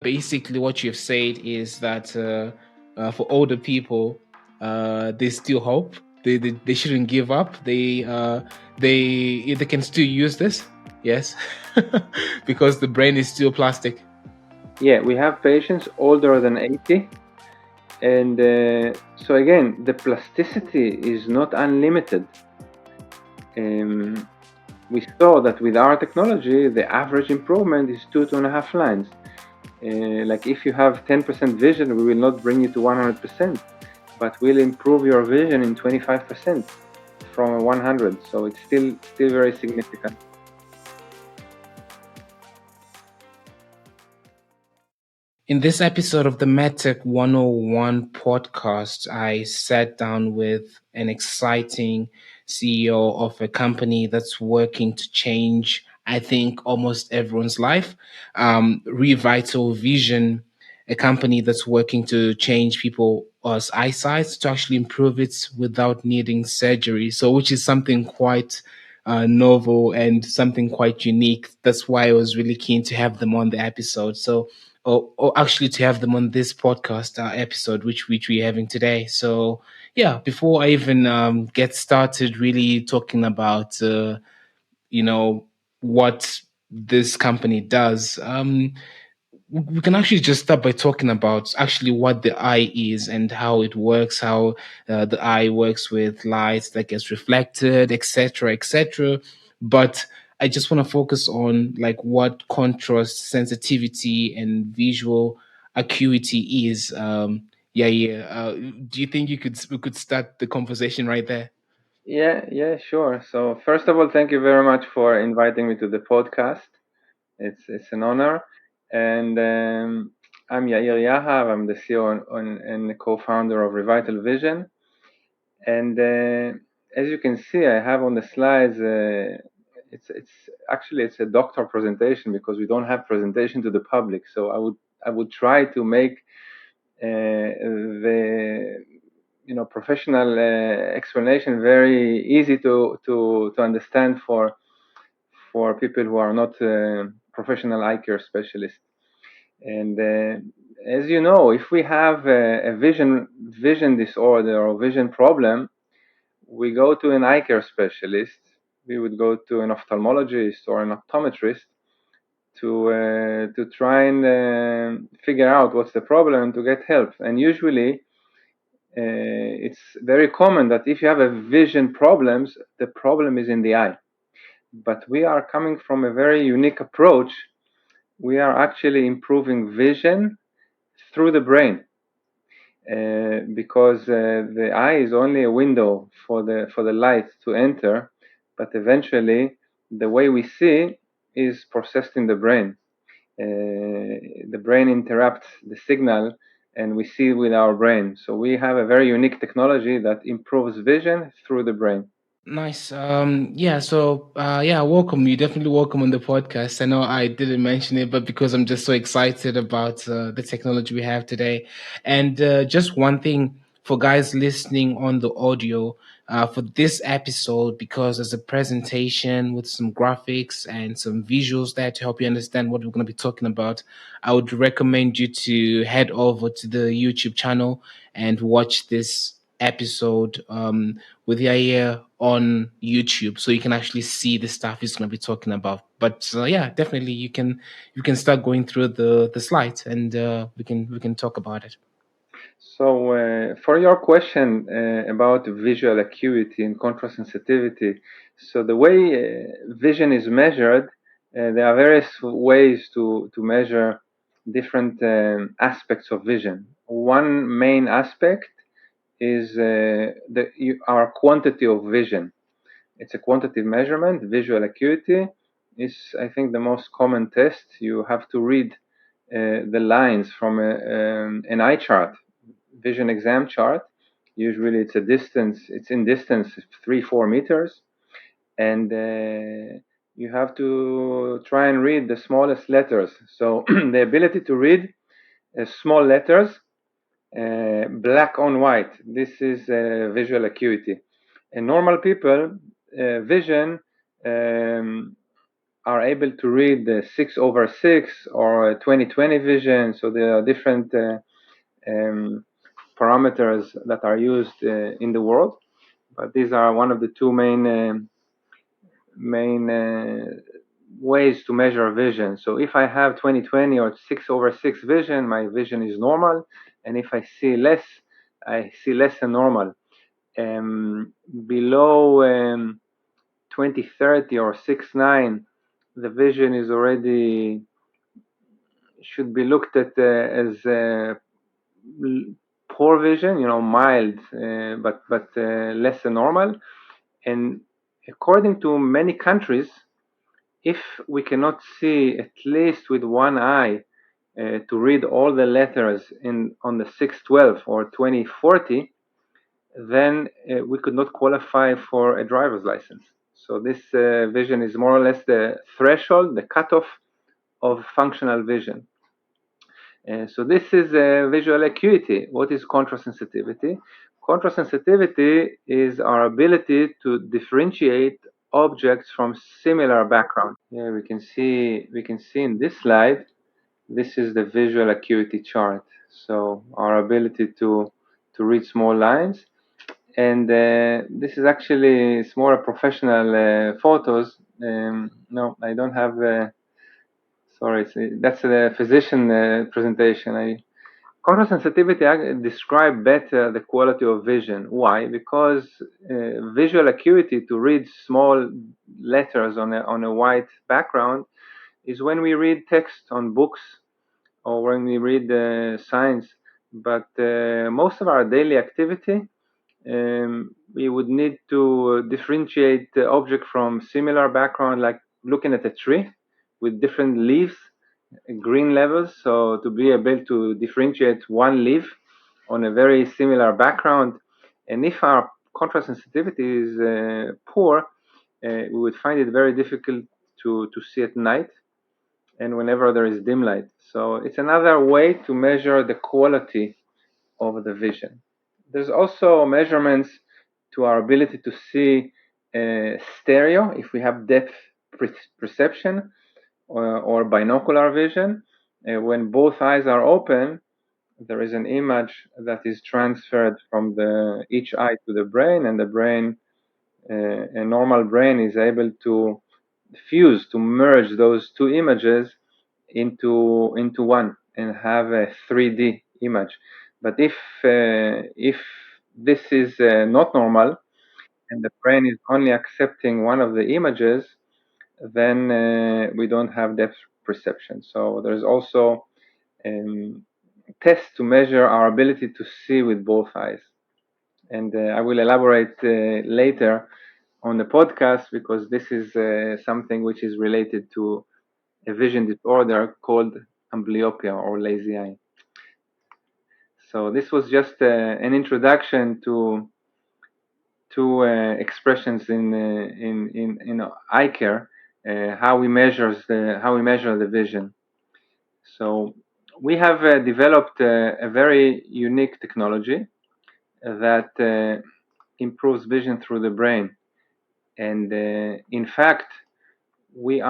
Basically, what you've said is that for older people, there's still hope. They shouldn't give up. They can still use this. Yes, because the brain is still plastic. Yeah, we have patients older than 80. And so again, the plasticity is not unlimited. We saw that with our technology, the average improvement is 2.5 lines. Like if you have 10% vision, we will not bring you to 100%, but we'll improve your vision in 25% from 100. So it's still very significant. In this episode of the MedTech 101 podcast, I sat down with an exciting CEO of a company that's working to change, I think, almost everyone's life. Revital Vision, a company that's working to change people's eyesight to actually improve it without needing surgery. So, which is something quite novel and something quite unique. That's why I was really keen to have them on the episode. Or actually to have them on this podcast episode, which we're having today. So yeah, before I even get started, really talking about you know what this company does, we can actually just start by talking about actually what the eye is and how it works, how the eye works with light that gets reflected, etc., etc. But I just want to focus on like what contrast, sensitivity, and visual acuity is. Yeah. Do you think we could start the conversation right there? Yeah, sure. So first of all, thank you very much for inviting me to the podcast. It's an honor, and I'm Yair Yahav. I'm the CEO and the co-founder of Revital Vision. And as you can see, I have on the slides. It's actually it's a doctor presentation because we don't have presentation to the public. So I would try to make the professional explanation very easy to understand for people who are not professional eye care specialists. And as you know, if we have a vision disorder or vision problem, we go to an eye care specialist. We would go to an ophthalmologist or an optometrist to try and figure out what's the problem and to get help. And usually, it's very common that if you have a vision problems, the problem is in the eye. But we are coming from a very unique approach. We are actually improving vision through the brain, because the eye is only a window for the light to enter, but eventually the way we see is processed in the brain. The brain interrupts the signal and we see with our brain. So we have a very unique technology that improves vision through the brain. Nice. Yeah, so yeah, welcome. You definitely welcome on the podcast. I know I didn't mention it, but because I'm just so excited about the technology we have today. And just one thing for guys listening on the audio, for this episode, because there's a presentation with some graphics and some visuals there to help you understand what we're going to be talking about, I would recommend you to head over to the YouTube channel and watch this episode with Yair on YouTube, so you can actually see the stuff he's going to be talking about. But yeah, definitely you can start going through the slides, and we can talk about it. So for your question about visual acuity and contrast sensitivity, so the way vision is measured, there are various ways to measure different aspects of vision. One main aspect is our quantity of vision. It's a quantitative measurement. Visual acuity is, I think, the most common test. You have to read the lines from an eye chart, vision exam chart. Usually it's in distance 3-4 meters, and you have to try and read the smallest letters. So the ability to read small letters, black on white, this is visual acuity. And normal people, vision are able to read the 6/6 or 20/20 vision. So there are different parameters that are used in the world, but these are one of the two main ways to measure vision. So if I have 20/20 or 6/6 vision, my vision is normal, and if I see less, I see less than normal. Below 20/30 or 6/9, the vision is already should be looked at as poor vision, mild, but less than normal. And according to many countries, if we cannot see at least with one eye to read all the letters on the 6/12 or 20/40, then we could not qualify for a driver's license. So this vision is more or less the threshold, the cutoff of functional vision. So this is visual acuity. What is contrast sensitivity? Contrast sensitivity is our ability to differentiate objects from similar background. Here we can see in this slide, this is the visual acuity chart. So our ability to read small lines, and this is actually it's more professional photos. No, I don't have. Sorry, that's the physician presentation. Contrast sensitivity describe better the quality of vision. Why? Because visual acuity to read small letters on a white background is when we read text on books or when we read science. But most of our daily activity, we would need to differentiate the object from similar background, like looking at a tree with different leaves, green levels. So to be able to differentiate one leaf on a very similar background, and if our contrast sensitivity is poor, we would find it very difficult to see at night and whenever there is dim light. So it's another way to measure the quality of the vision. There's also measurements to our ability to see stereo, if we have depth perception or binocular vision. When both eyes are open, there is an image that is transferred from each eye to the brain, and the brain, a normal brain, is able to fuse, to merge those two images into one and have a 3D image. But if this is not normal and the brain is only accepting one of the images, then we don't have depth perception. So there's also tests to measure our ability to see with both eyes. And I will elaborate later on the podcast, because this is something which is related to a vision disorder called amblyopia or lazy eye. So this was just an introduction to expressions in eye care, how we measure the vision. So we have developed a very unique technology that improves vision through the brain, and in fact, we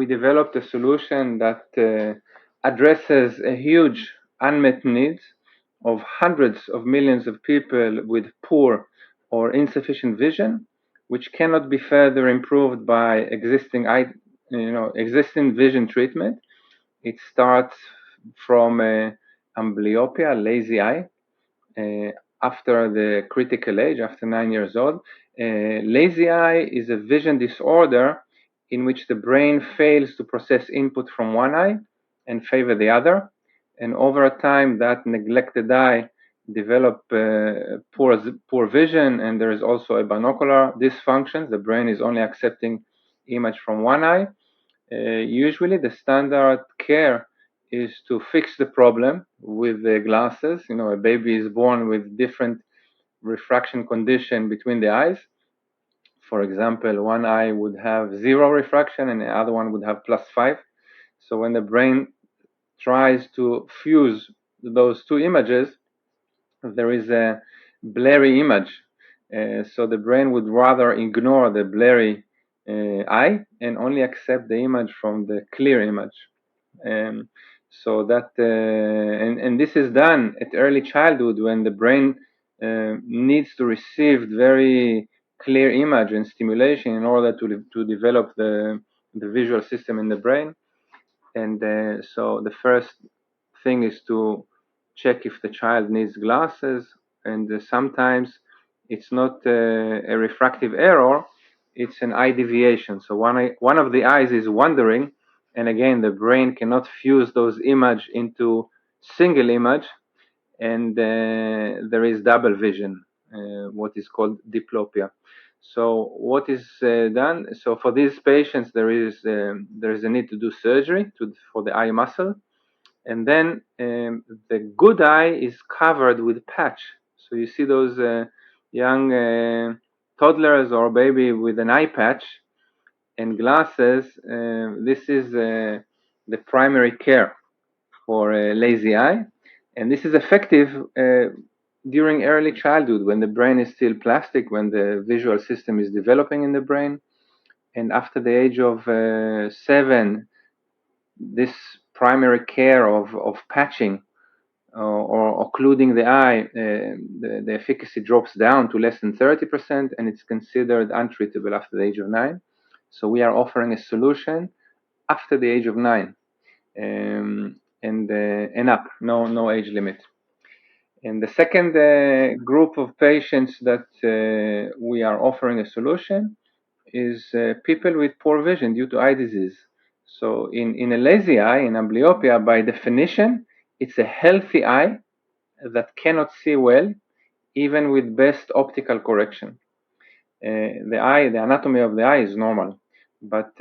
developed a solution that addresses a huge unmet needs of hundreds of millions of people with poor or insufficient vision, which cannot be further improved by existing vision treatment. It starts from amblyopia, lazy eye, after the critical age, after 9 years old. Lazy eye is a vision disorder in which the brain fails to process input from one eye and favor the other. And over time, that neglected eye develop poor vision, and there is also a binocular dysfunction. The brain is only accepting image from one eye. Usually, the standard care is to fix the problem with the glasses. A baby is born with different refraction condition between the eyes. For example, one eye would have 0 refraction and the other one would have +5. So when the brain tries to fuse those two images, there is a blurry image. So the brain would rather ignore the blurry eye and only accept the image from the clear image. So that and this is done at early childhood when the brain needs to receive very clear image and stimulation in order to develop the visual system in the brain. And so the first thing is to check if the child needs glasses, and sometimes it's not a refractive error, it's an eye deviation. So one of the eyes is wandering, and again the brain cannot fuse those image into single image, and there is double vision, what is called diplopia. So what is done? So for these patients, there is a need to do surgery for the eye muscle, and then the good eye is covered with patch. So you see those young toddlers or baby with an eye patch and glasses. This is the primary care for lazy eye, and this is effective during early childhood when the brain is still plastic, when the visual system is developing in the brain. And after the age of 7, this primary care of patching or occluding the eye, the efficacy drops down to less than 30%, and it's considered untreatable after the age of 9. So we are offering a solution after the age of 9, and up, no age limit. And the second group of patients that we are offering a solution is people with poor vision due to eye disease. So in a lazy eye, in amblyopia, by definition, it's a healthy eye that cannot see well, even with best optical correction. The anatomy of the eye is normal, but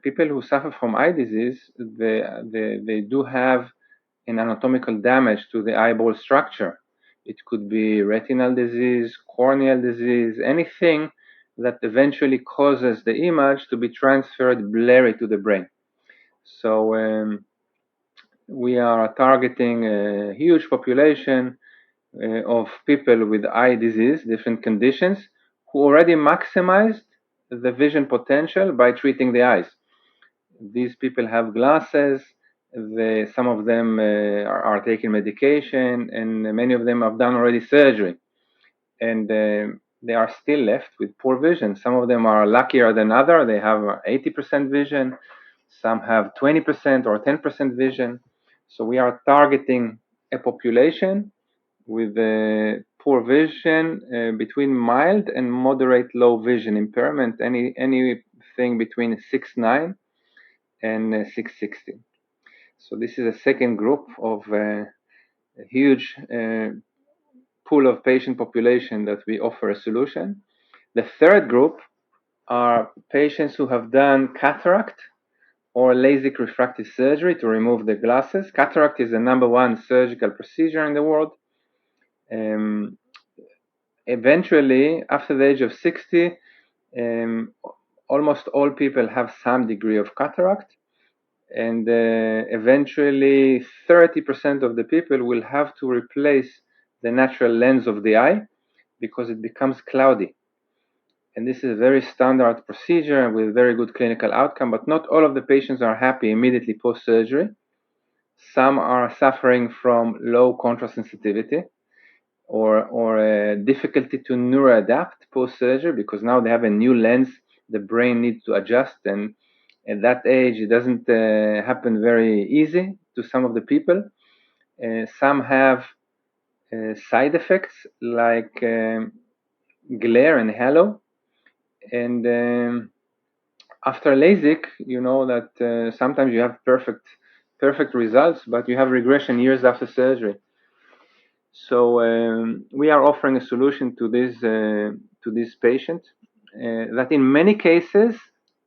people who suffer from eye disease, they do have an anatomical damage to the eyeball structure. It could be retinal disease, corneal disease, anything that eventually causes the image to be transferred blurry to the brain. So we are targeting a huge population of people with eye disease, different conditions, who already maximized the vision potential by treating the eyes. These people have glasses, some of them are taking medication, and many of them have done already surgery. And they are still left with poor vision. Some of them are luckier than others. They have 80% vision. Some have 20% or 10% vision. So we are targeting a population with poor vision between mild and moderate low vision impairment, anything between 6'9" and 6'60". So this is a second group of a huge pool of patient population that we offer a solution. The third group are patients who have done cataract or LASIK refractive surgery to remove the glasses. Cataract is the #1 surgical procedure in the world. Eventually, after the age of 60, almost all people have some degree of cataract, and eventually 30% of the people will have to replace the natural lens of the eye because it becomes cloudy. And this is a very standard procedure with very good clinical outcome, but not all of the patients are happy immediately post-surgery. Some are suffering from low contrast sensitivity or difficulty to neuroadapt post-surgery because now they have a new lens the brain needs to adjust, and at that age it doesn't happen very easy to some of the people. Some have side effects like glare and halo, and after LASIK, you know that sometimes you have perfect results, but you have regression years after surgery. So we are offering a solution to this patient that in many cases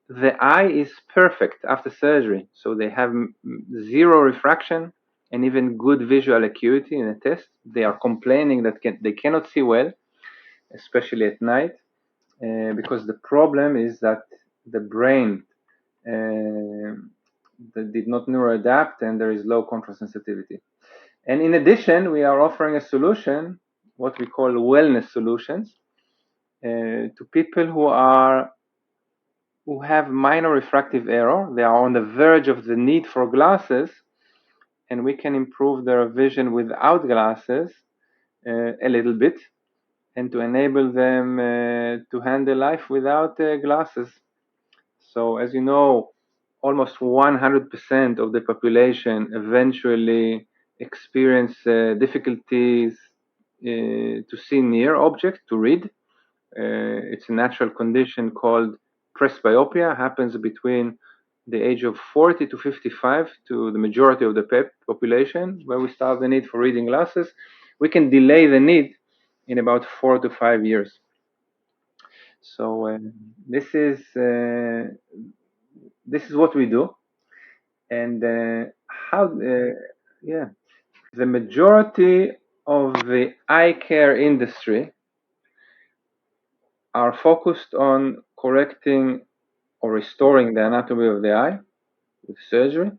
the eye is perfect after surgery. So they have zero refraction and even good visual acuity in a test. They are complaining that they cannot see well, especially at night, because the problem is that the brain that did not neuroadapt and there is low contrast sensitivity. And in addition, we are offering a solution, what we call wellness solutions, to people who are who have minor refractive error. They are on the verge of the need for glasses, and we can improve their vision without glasses a little bit, and to enable them to handle life without glasses. So, as you know, almost 100% of the population eventually experience difficulties to see near objects, to read. It's a natural condition called presbyopia, happens between the age of 40 to 55 to the majority of the population, where we start the need for reading glasses. We can delay the need in about 4 to 5 years. So this is what we do, and yeah, the majority of the eye care industry are focused on correcting or restoring the anatomy of the eye with surgery,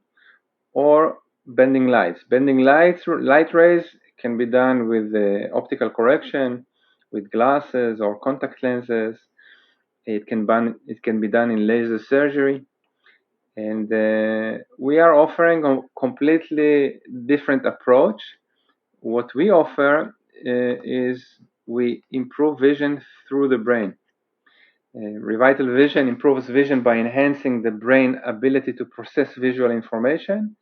or bending lights. Light rays can be done with optical correction, with glasses or contact lenses. It can be done in laser surgery, and we are offering a completely different approach. What we offer is we improve vision through the brain. Revital Vision improves vision by enhancing the brain ability to process visual information,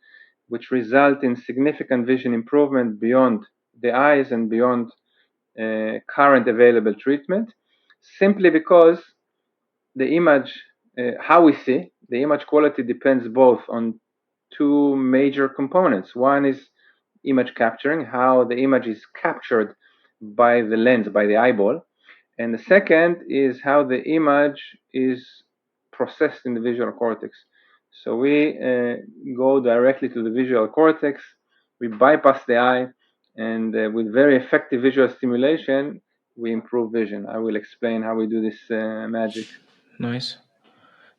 which result in significant vision improvement beyond the eyes and beyond current available treatment, simply because the image, how we see, the image quality depends both on two major components. One is image capturing, how the image is captured by the lens, by the eyeball. And the second is how the image is processed in the visual cortex. So we go directly to the visual cortex, we bypass the eye, and with very effective visual stimulation, we improve vision. I will explain how we do this magic. Nice.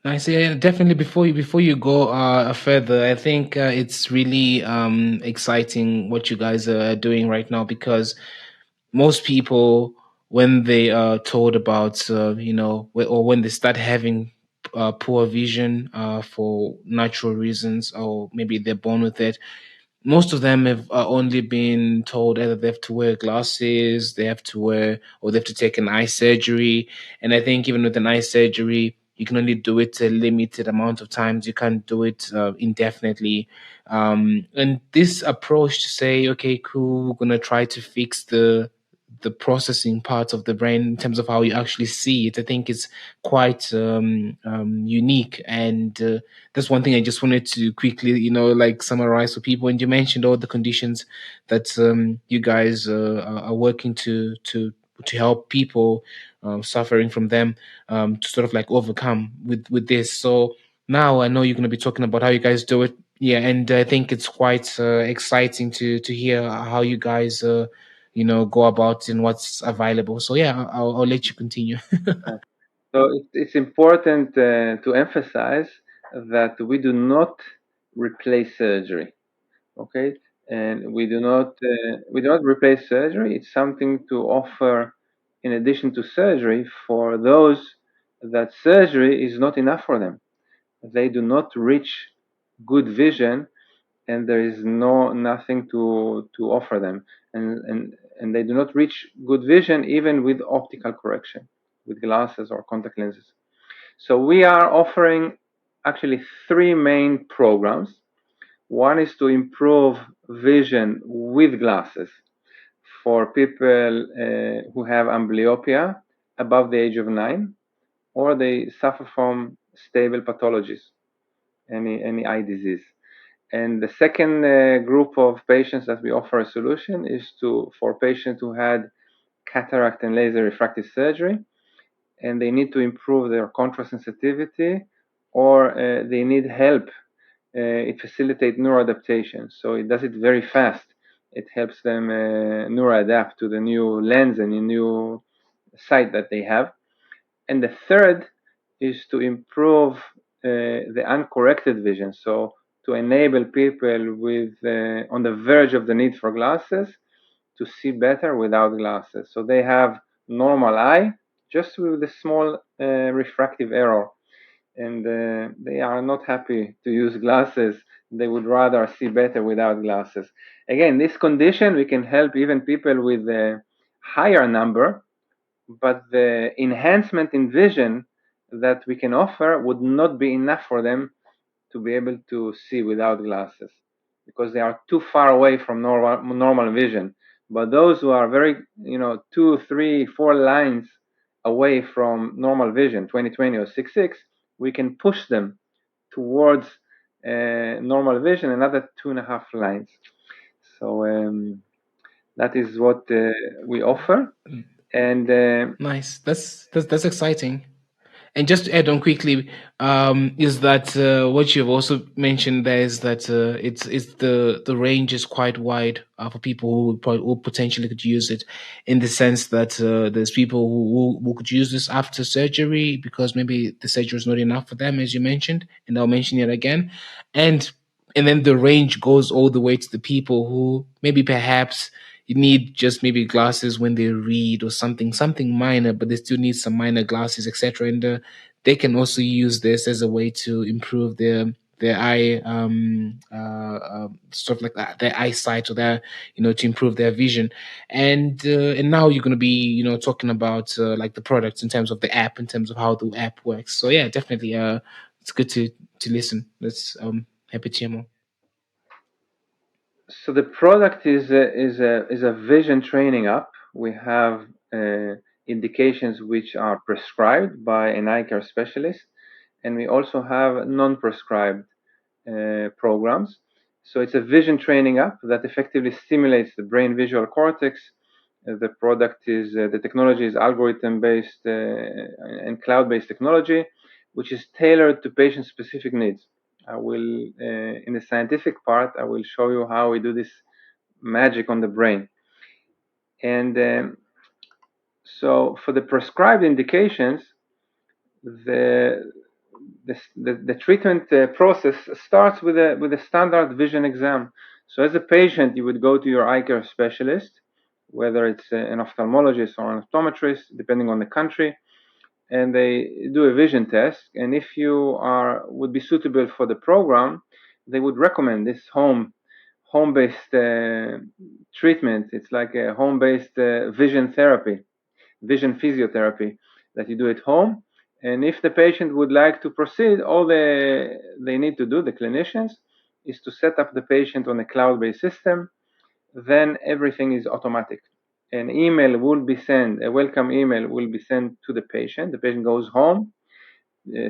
Nice. Yeah, definitely. Before you go further, I think it's really exciting what you guys are doing right now, because most people, when they are told about or when they start having poor vision for natural reasons, or maybe they're born with it, most of them have only been told either they have to wear glasses, they have to wear, or they have to take an eye surgery. And I think even with an eye surgery, you can only do it a limited amount of times. You can't do it indefinitely. And this approach to say, okay, cool, we're gonna try to fix the processing part of the brain in terms of how you actually see it, I think is quite unique. And that's one thing I just wanted to quickly, like summarize for people. And you mentioned all the conditions that you guys are working to help people suffering from them, to sort of like overcome with this. So now I know you're going to be talking about how you guys do it. Yeah, and I think it's quite exciting to hear how you guys go about and what's available. So yeah, I'll let you continue. So it's important to emphasize that we do not replace surgery. Okay, and we do not replace surgery. It's something to offer in addition to surgery for those that surgery is not enough for them. They do not reach good vision, and there is nothing to offer them, and they do not reach good vision even with optical correction, with glasses or contact lenses. So we are offering actually three main programs. One is to improve vision with glasses for people who have amblyopia above the age of 9, or they suffer from stable pathologies, any eye disease. And the second group of patients that we offer a solution is for patients who had cataract and laser refractive surgery, and they need to improve their contrast sensitivity, or they need help. It facilitates neuroadaptation, so it does it very fast. It helps them neuroadapt to the new lens and the new sight that they have. And the third is to improve the uncorrected vision, so to enable people with on the verge of the need for glasses to see better without glasses. So they have normal eye, just with a small refractive error. and they are not happy to use glasses. They would rather see better without glasses. Again, this condition, we can help even people with a higher number, but the enhancement in vision that we can offer would not be enough for them to be able to see without glasses, because they are too far away from normal vision. But those who are very, 2, 3, 4 lines away from normal vision, 20/20 or 6/6, we can push them towards normal vision another 2.5 lines. So that is what we offer. And Nice. That's exciting. And just to add on quickly, is that what you've also mentioned there is that it's the range is quite wide for people who potentially could use it, in the sense that there's people who could use this after surgery because maybe the surgery is not enough for them, as you mentioned, and I'll mention it again, and and then the range goes all the way to the people who maybe perhaps you need just maybe glasses when they read or something minor, but they still need some minor glasses, etc. And they can also use this as a way to improve their eye stuff like that, their eyesight, or their, to improve their vision. And now you're going to be, talking about like the products in terms of the app, in terms of how the app works. So yeah, definitely it's good to listen. That's happy to hear more. So the product is a vision training app. We have indications which are prescribed by an eye care specialist, and we also have non-prescribed programs. So it's a vision training app that effectively stimulates the brain visual cortex. The technology is algorithm-based and cloud-based technology, which is tailored to patient-specific needs. I will, in the scientific part, I will show you how we do this magic on the brain. And so for the prescribed indications, the the treatment process starts with a standard vision exam. So as a patient, you would go to your eye care specialist, whether it's an ophthalmologist or an optometrist, depending on the country, and they do a vision test. And if you would be suitable for the program, they would recommend this home-based treatment. It's like a home-based vision therapy, vision physiotherapy that you do at home. And if the patient would like to proceed, all they need to do, the clinicians, is to set up the patient on a cloud-based system. Then everything is automatic. An email will be sent, a welcome email will be sent to the patient. The patient goes home,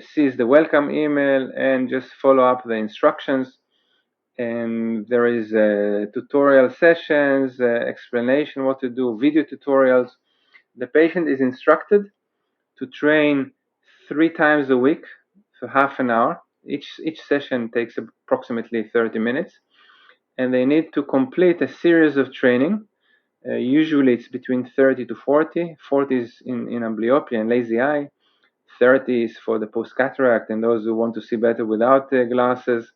sees the welcome email, and just follow up the instructions. And there is tutorial sessions, explanation what to do, video tutorials. The patient is instructed to train 3 times a week for half an hour. Each session takes approximately 30 minutes, and they need to complete a series of training. Usually it's between 30 to 40. 40 is in amblyopia and lazy eye. 30 is for the post-cataract and those who want to see better without glasses.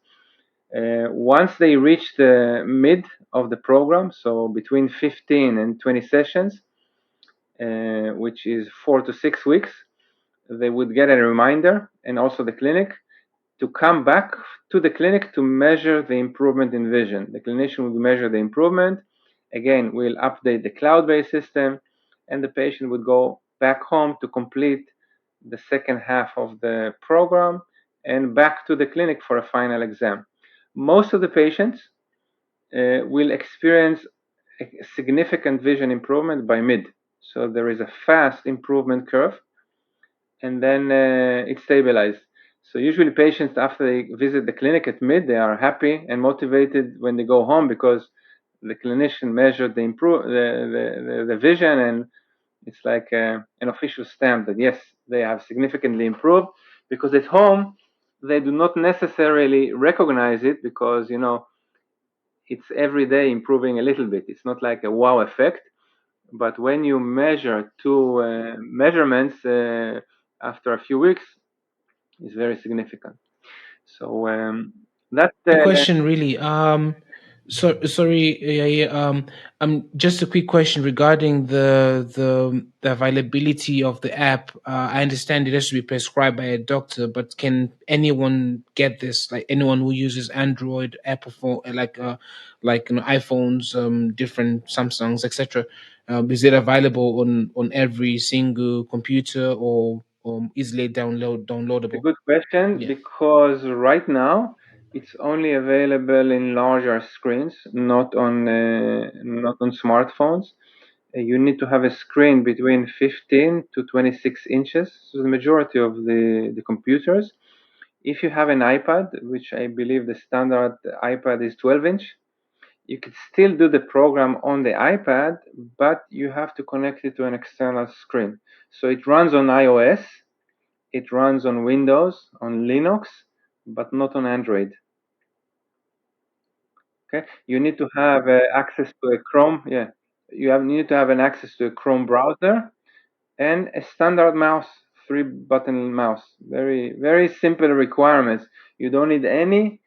Once they reach the mid of the program, so between 15 and 20 sessions, which is 4 to 6 weeks, they would get a reminder, and also the clinic, to come back to the clinic to measure the improvement in vision. The clinician will measure the improvement. Again, we'll update the cloud-based system, and the patient would go back home to complete the second half of the program and back to the clinic for a final exam. Most of the patients will experience a significant vision improvement by mid. So there is a fast improvement curve, and then it stabilizes. So usually patients, after they visit the clinic at mid, they are happy and motivated when they go home, because the clinician measured the vision, and it's like an official stamp that yes, they have significantly improved. Because at home they do not necessarily recognize it, because it's every day improving a little bit. It's not like a wow effect, but when you measure two measurements after a few weeks, it's very significant. So that A question really. Sorry, just a quick question regarding the availability of the app. I understand it has to be prescribed by a doctor, but can anyone get this? Like anyone who uses Android, Apple phone, like iPhones, different Samsungs, etc. Is it available on every single computer or easily It's a downloadable? good question Yeah. because right now it's only available in larger screens, not on smartphones. You need to have a screen between 15 to 26 inches, so the majority of the computers. If you have an iPad, which I believe the standard iPad is 12-inch, you could still do the program on the iPad, but you have to connect it to an external screen. So it runs on iOS, it runs on Windows, on Linux, but not on Android. Okay, you need to have access to a Chrome. Yeah, need to have an access to a Chrome browser and a standard mouse, three-button mouse. Very very simple requirements. You don't need any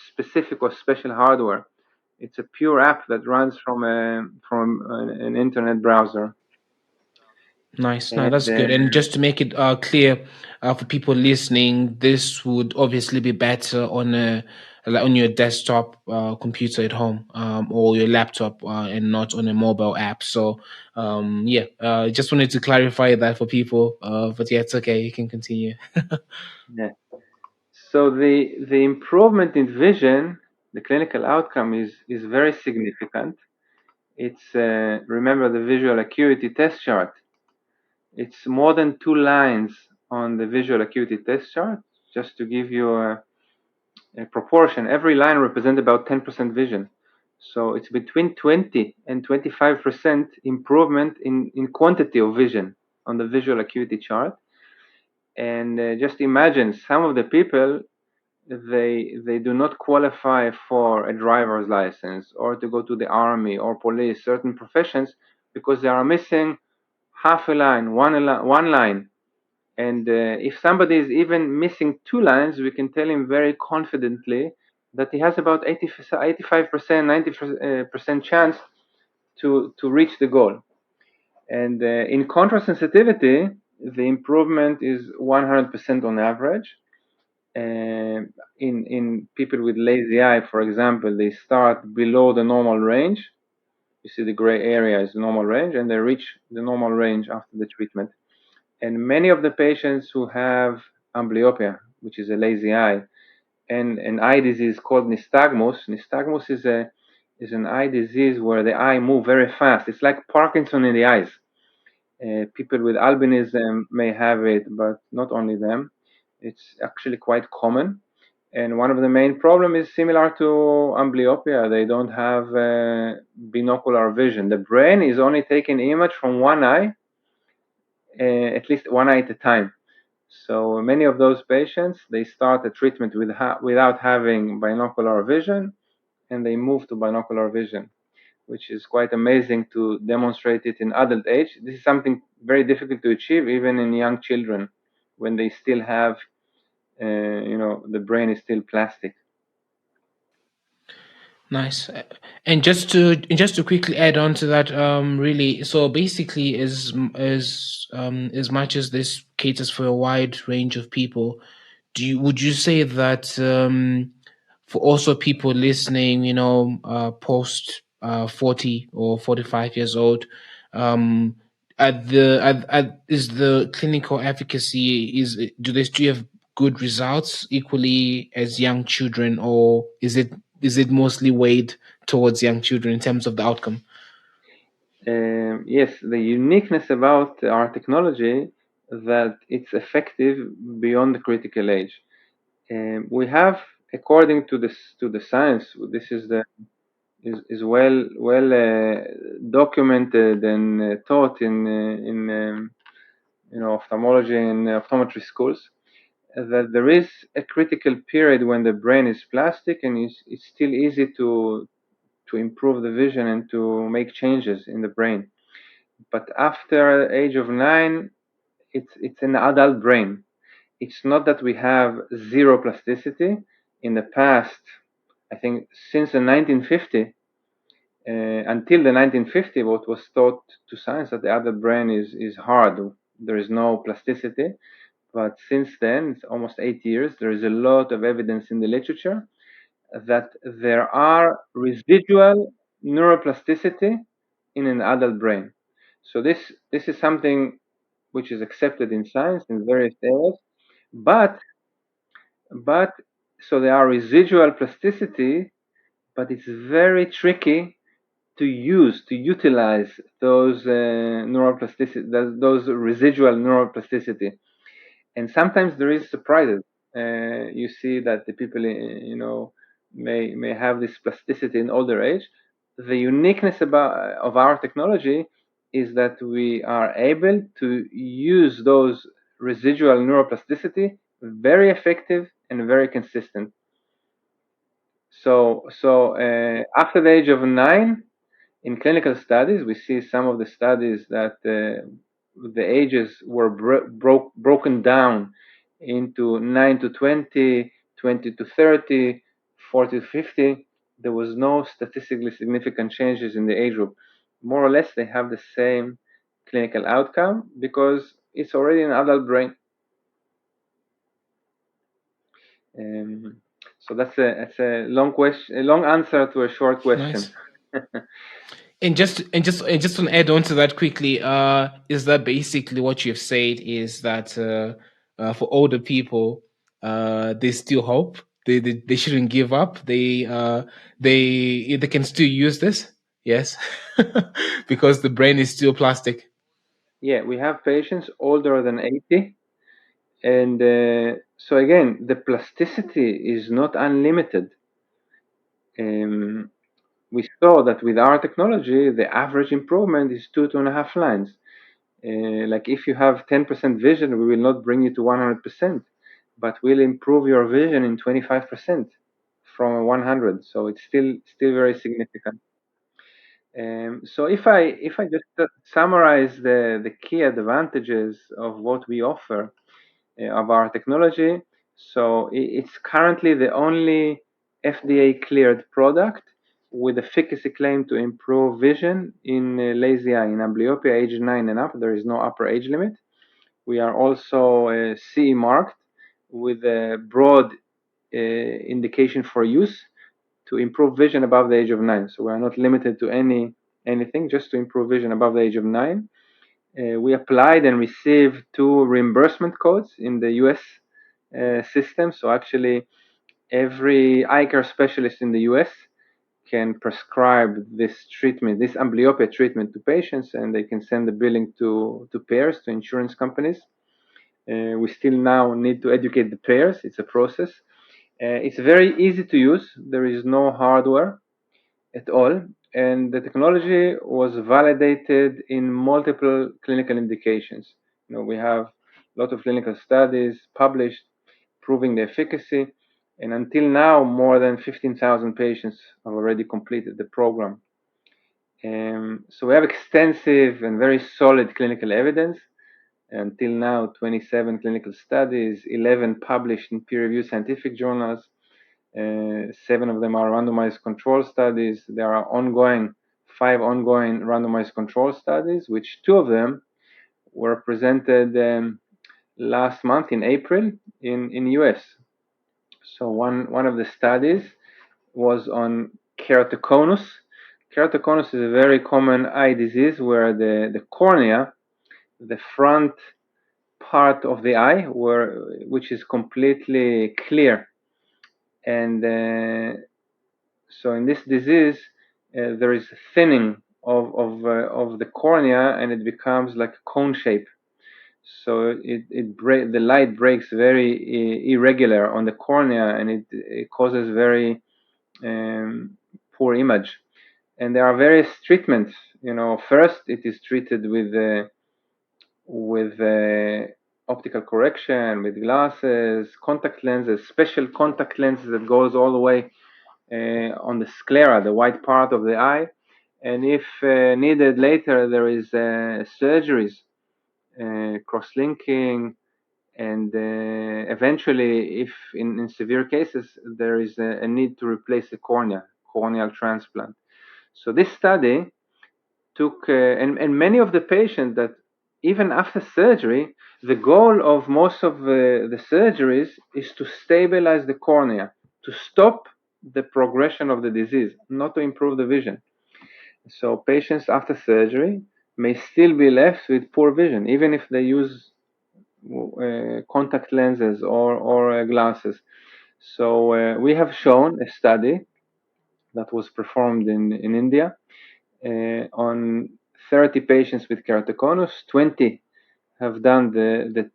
specific or special hardware. It's a pure app that runs from an internet browser. Nice. No, And that's good. And just to make it clear for people listening, this would obviously be better on like on your desktop computer at home or your laptop and not on a mobile app. So yeah, just wanted to clarify that for people. But yeah, it's okay. You can continue. yeah. So the improvement in vision, the clinical outcome is very significant. It's remember the visual acuity test chart. It's more than 2 lines on the visual acuity test chart. Just to give you a proportion, every line represents about 10% vision. So it's between 20 and 25% improvement in quantity of vision on the visual acuity chart. And just imagine some of the people, they do not qualify for a driver's license or to go to the army or police, certain professions, because they are missing half a line, one line. And if somebody is even missing 2 lines, we can tell him very confidently that he has about 85%, 90% chance to reach the goal. And in contrast sensitivity, the improvement is 100% on average. In people with lazy eye, for example, they start below the normal range. You see the gray area is the normal range, and they reach the normal range after the treatment. And many of the patients who have amblyopia, which is a lazy eye, and an eye disease called nystagmus. Nystagmus is an eye disease where the eye move very fast. It's like Parkinson in the eyes. People with albinism may have it, but not only them. It's actually quite common. And one of the main problems is similar to amblyopia. They don't have binocular vision. The brain is only taking image from one eye, at least one eye at a time. So many of those patients, they start a treatment without having binocular vision, and they move to binocular vision, which is quite amazing to demonstrate it in adult age. This is something very difficult to achieve even in young children when they still have, the brain is still plastic. Nice. And just to quickly add on to that, really, so basically, as much as this caters for a wide range of people, would you say that for also people listening, post 40 or 45 years old, um, is the clinical efficacy do you have good results equally as young children, or is it mostly weighed towards young children in terms of the outcome? Yes, the uniqueness about our technology that it's effective beyond the critical age. We have, according to the science, this is well documented and taught in ophthalmology and optometry schools, that there is a critical period when the brain is plastic and it's still easy to improve the vision and to make changes in the brain. But after age of 9, it's an adult brain. It's not that we have zero plasticity. In the past, I think since the 1950, until the 1950, what was taught to science that the adult brain is hard. There is no plasticity. But since then, it's almost 8 years, there is a lot of evidence in the literature that there are residual neuroplasticity in an adult brain. So this is something which is accepted in science in various areas, but but so there are residual plasticity, but it's very tricky to utilize those neuroplasticity, those residual neuroplasticity. And sometimes there is surprises. You see that the people, may have this plasticity in older age. The uniqueness of our technology is that we are able to use those residual neuroplasticity very effective and very consistent. So after the age of 9, in clinical studies, we see some of the studies that the ages were broken down into 9 to 20, 20 to 30, 40 to 50. There was no statistically significant changes in the age group. More or less, they have the same clinical outcome because it's already an adult brain. So that's a long question, a long answer to a short question. Nice. And just to add on to that quickly, is that basically what you've said is that for older people, there's still hope. They shouldn't give up. They can still use this. Yes, because the brain is still plastic. Yeah, we have patients older than 80, and so again, the plasticity is not unlimited. We saw that with our technology, the average improvement is 2.5 lines. Like if you have 10% vision, we will not bring you to 100%, but we'll improve your vision in 25% from 100. So it's still very significant. So if I just summarize the key advantages of what we offer of our technology, so it's currently the only FDA cleared product with efficacy claim to improve vision in lazy eye, in amblyopia age 9 and up. There is no upper age limit. We are also CE marked with a broad indication for use to improve vision above the age of 9. So we are not limited to anything, just to improve vision above the age of 9. We applied and received 2 reimbursement codes in the US system. So actually, every eye care specialist in the US can prescribe this treatment, this amblyopia treatment to patients, and they can send the billing to payers, to insurance companies. We still now need to educate the payers. It's a process. It's very easy to use. There is no hardware at all, and the technology was validated in multiple clinical indications. We have a lot of clinical studies published proving the efficacy, and until now, more than 15,000 patients have already completed the program. So we have extensive and very solid clinical evidence. Until now, 27 clinical studies, 11 published in peer-reviewed scientific journals. 7 of them are randomized control studies. There are 5 ongoing randomized control studies, which 2 of them were presented last month in April in US. So one of the studies was on keratoconus. Keratoconus is a very common eye disease where the cornea, the front part of the eye, which is completely clear, and so in this disease, there is thinning of the cornea, and it becomes like a cone shape. So the light breaks very irregular on the cornea, and it causes very poor image. And there are various treatments. First it is treated with optical correction, with glasses, contact lenses, special contact lenses that goes all the way on the sclera, the white part of the eye. And if needed later, there is surgeries, cross-linking, and eventually, if in severe cases, there is a need to replace the corneal transplant. So this study took, and many of the patients that even after surgery, the goal of most of the surgeries is to stabilize the cornea, to stop the progression of the disease, not to improve the vision. So patients after surgery may still be left with poor vision, even if they use contact lenses or glasses. So we have shown a study that was performed in India on 30 patients with keratoconus. 20 have done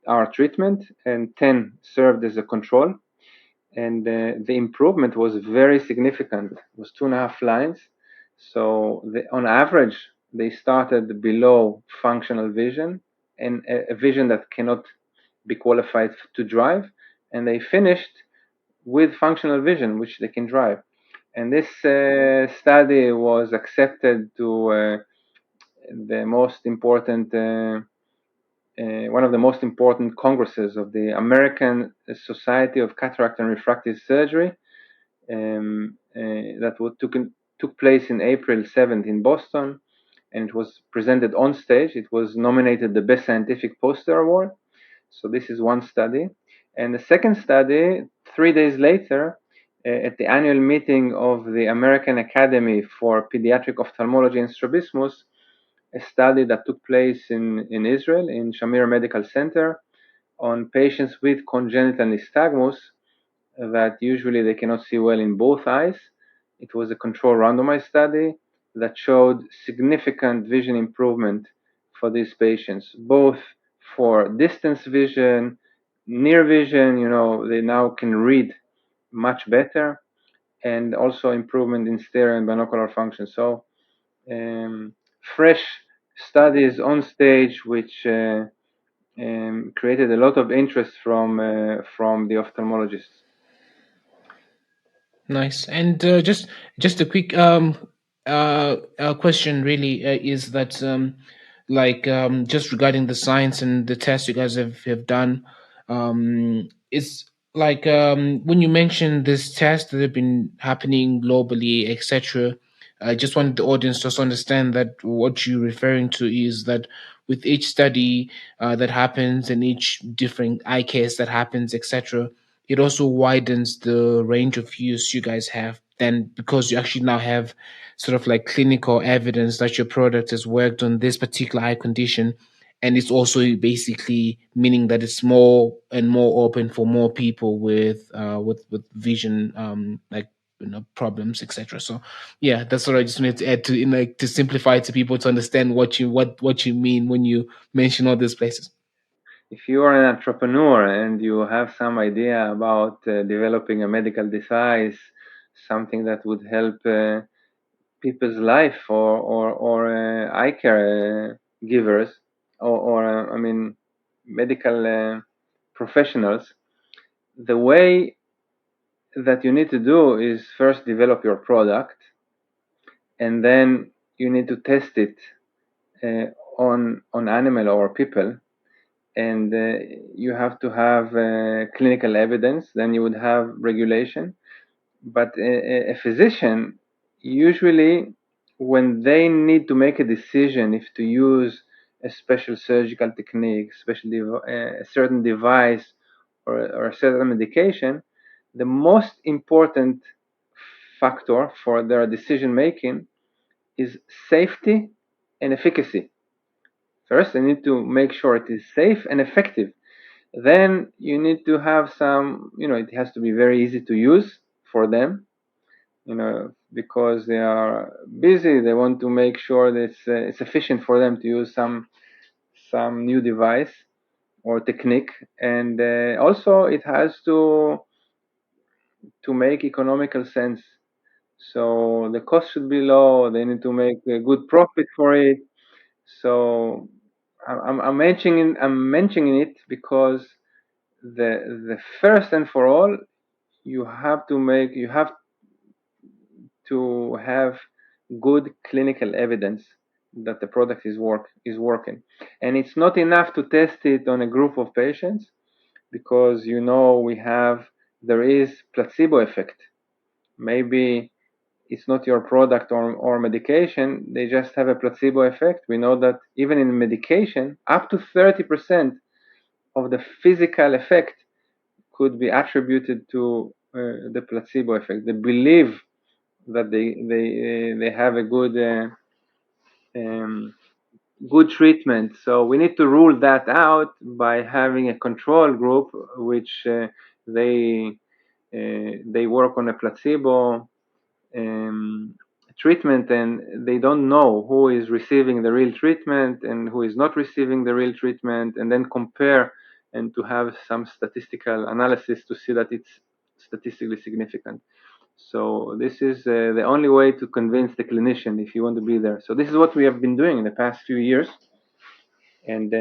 our treatment, and 10 served as a control. And the improvement was very significant. It was 2.5 lines. So on average, they started below functional vision, and a vision that cannot be qualified to drive, and they finished with functional vision, which they can drive. And this study was accepted to the most important, one of the most important congresses of the American Society of Cataract and Refractive Surgery, that took place in April 7th in Boston, and it was presented on stage. It was nominated the Best Scientific Poster Award. So this is one study. And the second study, 3 days later, at the annual meeting of the American Academy for Pediatric Ophthalmology and Strabismus, a study that took place in Israel, in Shamir Medical Center, on patients with congenital nystagmus that usually they cannot see well in both eyes. It was a controlled randomized study that showed significant vision improvement for these patients, both for distance vision, near vision, they now can read much better, and also improvement in stereo and binocular function. So fresh studies on stage, which created a lot of interest from the ophthalmologists. Nice. And just a quick question really is that just regarding the science and the tests you guys have done, it's like when you mentioned this test that have been happening globally, etc. I just wanted the audience to also understand that what you're referring to is that with each study that happens and each different eye case that happens, etc., it also widens the range of use you guys have then, because you actually now have sort of like clinical evidence that your product has worked on this particular eye condition, and it's also basically meaning that it's more and more open for more people with with vision problems, etc. So yeah, that's what I just wanted to add to, like, to simplify it to people to understand what you mean when you mention all these places. If you are an entrepreneur and you have some idea about developing a medical device, something that would help people's life, or eye care givers, or I mean medical professionals, the way that you need to do is first develop your product, and then you need to test it on animal or people, and you have to have clinical evidence. Then you would have regulation. But a physician, usually, when they need to make a decision if to use a special surgical technique, a certain device, or a certain medication, the most important factor for their decision making is safety and efficacy. First, they need to make sure it is safe and effective. Then you need to have some, it has to be very easy to use for them, because they are busy. They want to make sure that it's efficient for them to use some new device or technique, and also it has to make economical sense. So the cost should be low. They need to make a good profit for it. So I'm mentioning it because the first and for all, you have to have good clinical evidence that the product is working. And it's not enough to test it on a group of patients. because there is placebo effect. Maybe it's not your product or medication, they just have a placebo effect. We know that even in medication, up to 30% of the physical effect could be attributed to the placebo effect. They believe that they have a good treatment. So we need to rule that out by having a control group, which they work on a placebo treatment, and they don't know who is receiving the real treatment and who is not receiving the real treatment, and then compare and to have some statistical analysis to see that it's statistically significant. So this is the only way to convince the clinician if you want to be there. So this is what we have been doing in the past few years. And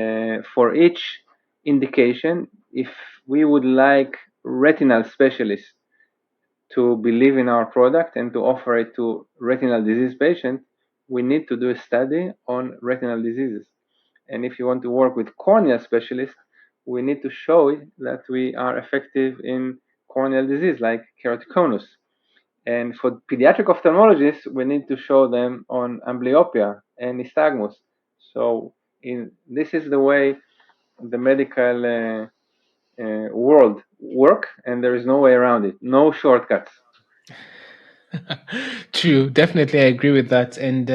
for each indication, if we would like retinal specialists to believe in our product and to offer it to retinal disease patients, we need to do a study on retinal diseases. And if you want to work with corneal specialists, we need to show that we are effective in corneal disease like keratoconus. And for pediatric ophthalmologists, we need to show them on amblyopia and nystagmus. So this is the way the medical world work, and there is no way around it. No shortcuts. True, definitely, I agree with that. And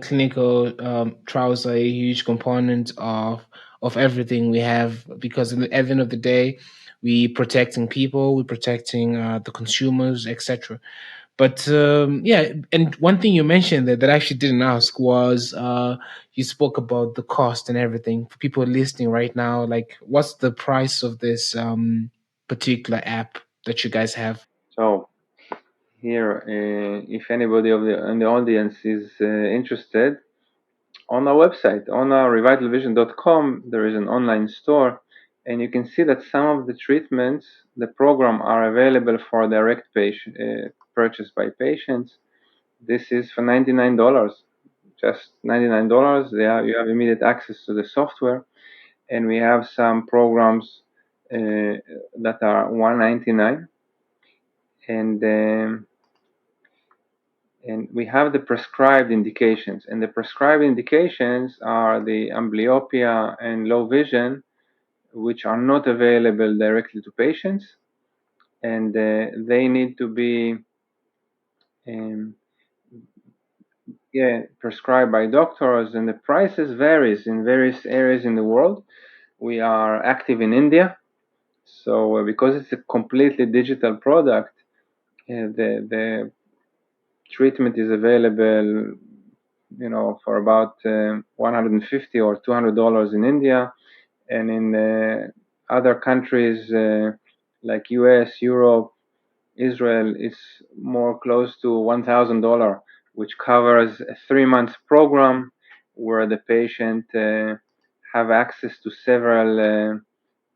clinical trials are a huge component of everything we have, because at the end of the day, we protecting people, we're protecting the consumers, etc. But yeah, and one thing you mentioned that I actually didn't ask was you spoke about the cost and everything. For people listening right now, like, what's the price of this particular app that you guys have? So here, if anybody in the audience is interested, on our website, on our revitalvision.com, there is an online store, and you can see that some of the treatments, the program, are available for direct purchase by patients. This is for $99, just $99. You have immediate access to the software, and we have some programs that are $199, and we have the prescribed indications, and the prescribed indications are the amblyopia and low vision, which are not available directly to patients, and they need to be um, prescribed by doctors, and the prices varies in various areas in the world. We are active in India, so because it's a completely digital product, the treatment is available, for about $150 or $200 in India, and in other countries like US, Europe, Israel, it's more close to $1,000, which covers a 3-month program where the patient have access to several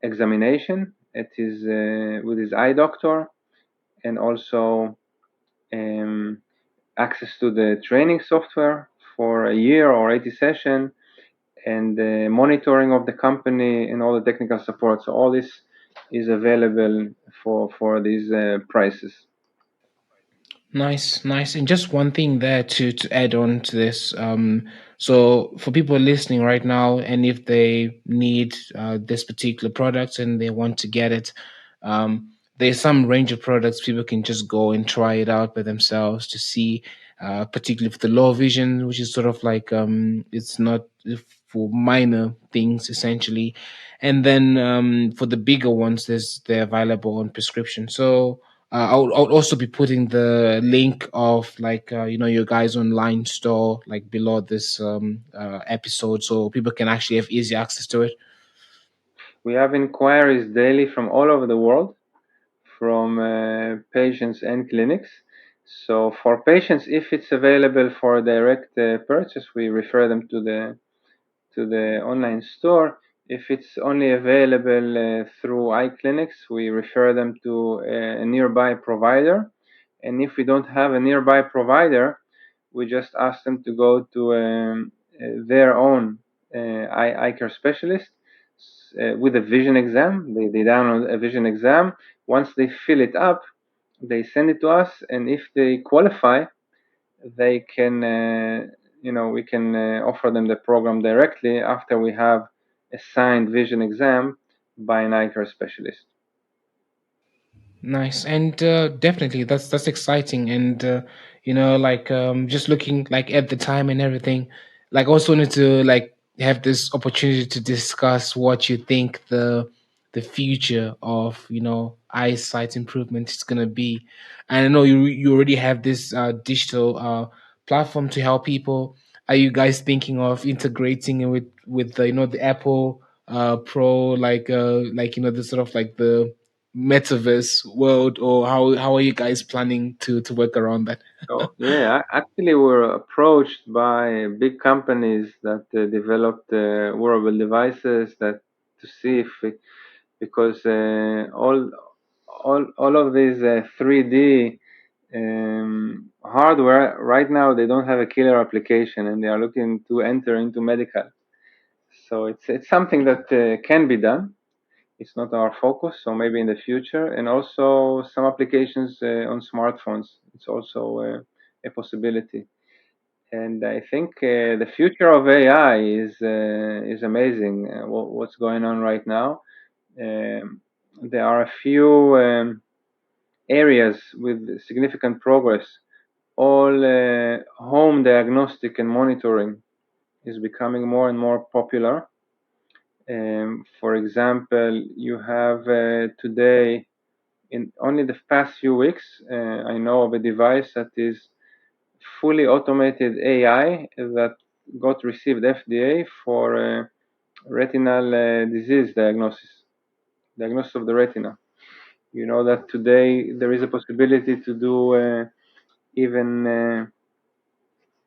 examination with his eye doctor, and also access to the training software for a year or 80 session, and the monitoring of the company and all the technical support. So all this is available for these prices. Nice, nice. And just one thing there to add on to this. So for people listening right now, and if they need this particular product and they want to get it, there's some range of products people can just go and try it out by themselves to see, particularly for the low vision, which is sort of like it's not for minor things essentially, and then for the bigger ones, they're available on prescription. So I'll also be putting the link of like your guys' online store like below this episode, so people can actually have easy access to it. We have inquiries daily from all over the world, from patients and clinics. So for patients, if it's available for direct purchase, we refer them to the online store. If it's only available through eye clinics, we refer them to a nearby provider. And if we don't have a nearby provider, we just ask them to go to their own eye care specialist. with a vision exam. They download a vision exam. Once they fill it up, they send it to us, and if they qualify, they can, we can offer them the program directly after we have a signed vision exam by an eye care specialist. Nice, and definitely that's exciting, and like just looking like at the time and everything, like also wanted to like have this opportunity to discuss what you think the future of eyesight improvement is gonna be. And I know you already have this digital platform to help people. Are you guys thinking of integrating it with the the Apple Pro, like the sort of like the metaverse world, or how are you guys planning to work around that? So yeah, actually, we're approached by big companies that developed wearable devices that to see if because all of these 3D hardware right now, they don't have a killer application, and they are looking to enter into medical. So it's something that can be done. It's not our focus, so maybe in the future, and also some applications on smartphones. It's also a possibility. And I think the future of AI is amazing. What's going on right now? Um, there are a few areas with significant progress. All home diagnostic and monitoring is becoming more and more popular. For example, you have today, in only the past few weeks, I know of a device that is fully automated AI that got received FDA for retinal disease diagnosis of the retina. You know that today there is a possibility to do even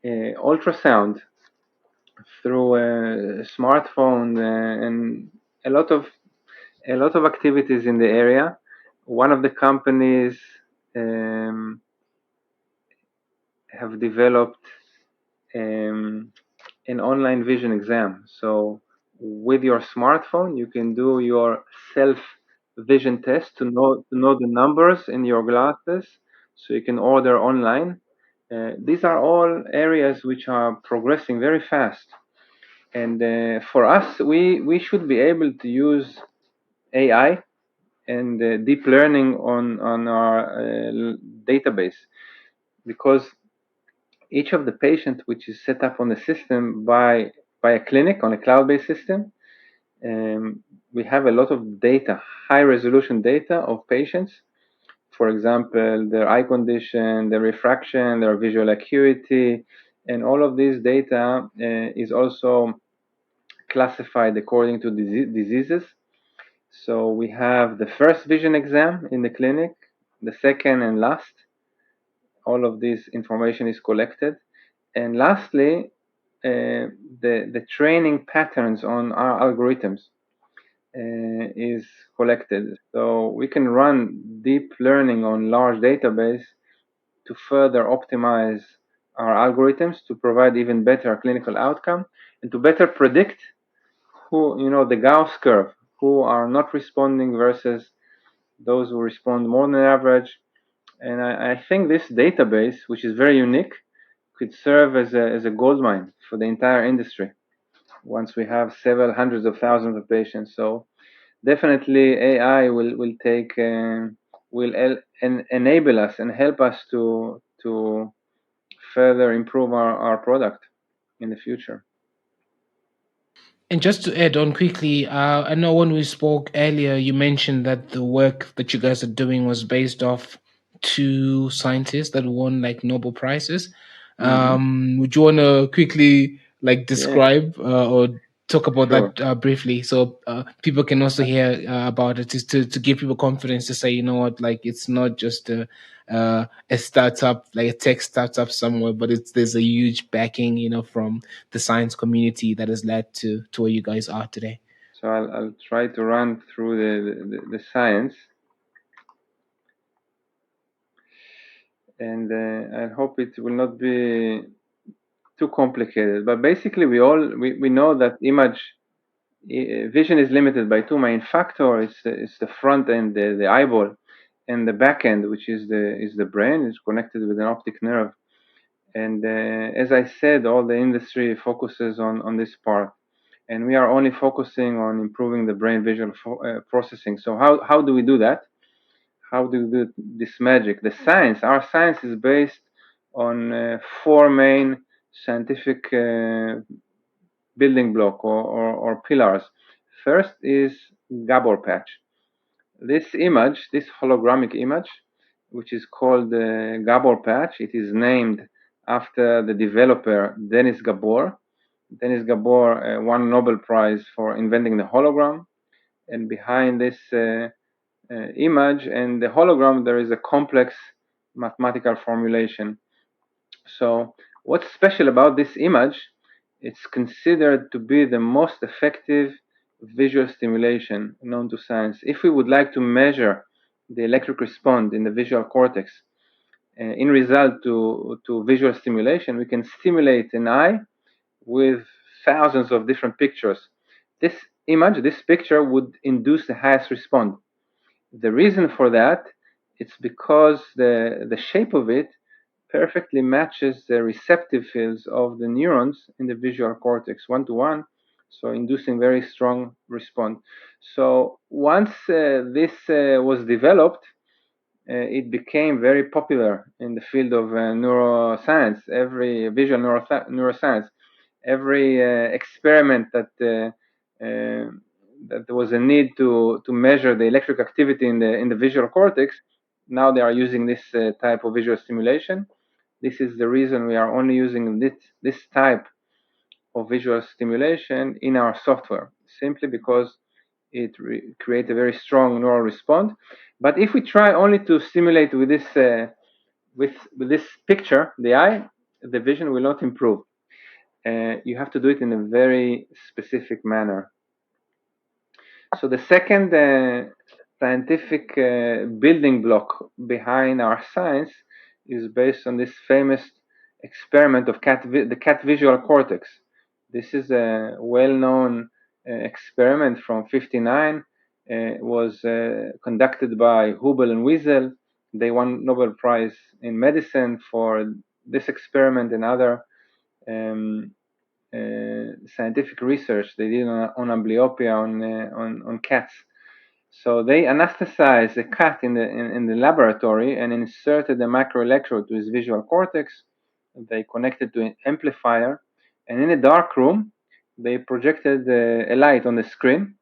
ultrasound through a smartphone and a lot of a lot of activities in the area. One of the companies um, have developed um, an online vision exam. So with your smartphone, you can do your self vision test to know the numbers in your glasses, so you can order online. These are all areas which are progressing very fast, and for us, we should be able to use AI and deep learning on our database, because each of the patient which is set up on the system by a clinic on a cloud-based system, we have a lot of data, high resolution data of patients. For example, their eye condition, their refraction, their visual acuity, and all of this data is also classified according to diseases. So we have the first vision exam in the clinic, the second and last. All of this information is collected. And lastly, the training patterns on our algorithms is collected. So we can run deep learning on large database to further optimize our algorithms to provide even better clinical outcome and to better predict who, the Gauss curve, who are not responding versus those who respond more than average. And I think this database, which is very unique, could serve as a gold mine for the entire industry once we have several hundreds of thousands of patients. So definitely AI will take will enable us and help us to further improve our product in the future. And just to add on quickly, I know when we spoke earlier, you mentioned that the work that you guys are doing was based off two scientists that won like Nobel prizes. Hmm. Would you want to quickly like Yeah, describe or talk about sure. that briefly, so people can also hear about it, is to give people confidence to say, you know what, like it's not just a startup, like a tech startup somewhere, but there's a huge backing, from the science community that has led to where you guys are today. So I'll try to run through the science, and I hope it will not be too complicated. But basically, we know that image vision is limited by two main factors. It's the front end, the eyeball, and the back end, which is the brain. It's connected with an optic nerve. And as I said, all the industry focuses on this part, and we are only focusing on improving the brain visual processing. So how do we do that? How do we do this magic? The science, our science is based on four main scientific building block or pillars. First is Gabor patch. This image, this hologramic image, which is called the Gabor patch, it is named after the developer Dennis Gabor. Dennis Gabor won Nobel Prize for inventing the hologram. And behind this image and the hologram, there is a complex mathematical formulation. So what's special about this image? It's considered to be the most effective visual stimulation known to science. If we would like to measure the electric response in the visual cortex in result to visual stimulation, we can stimulate an eye with thousands of different pictures. This image, this picture would induce the highest response. The reason for that, it's because the shape of it perfectly matches the receptive fields of the neurons in the visual cortex, one-to-one, so inducing very strong response. So once this was developed, it became very popular in the field of neuroscience, every visual neuroscience. Every experiment that there was a need to measure the electric activity in the visual cortex, now they are using this type of visual stimulation. This is the reason we are only using this type of visual stimulation in our software, simply because it creates a very strong neural response. But if we try only to stimulate with this picture, the eye, the vision will not improve. You have to do it in a very specific manner. So the second scientific building block behind our science is based on this famous experiment of the cat visual cortex. This is a well-known experiment from '59. Was conducted by Hubel and Wiesel. They won Nobel Prize in medicine for this experiment and other scientific research they did on amblyopia on cats. So they anesthetized the cat in the laboratory and inserted a microelectrode to his visual cortex. They connected to an amplifier, and in a dark room, they projected a light on the screen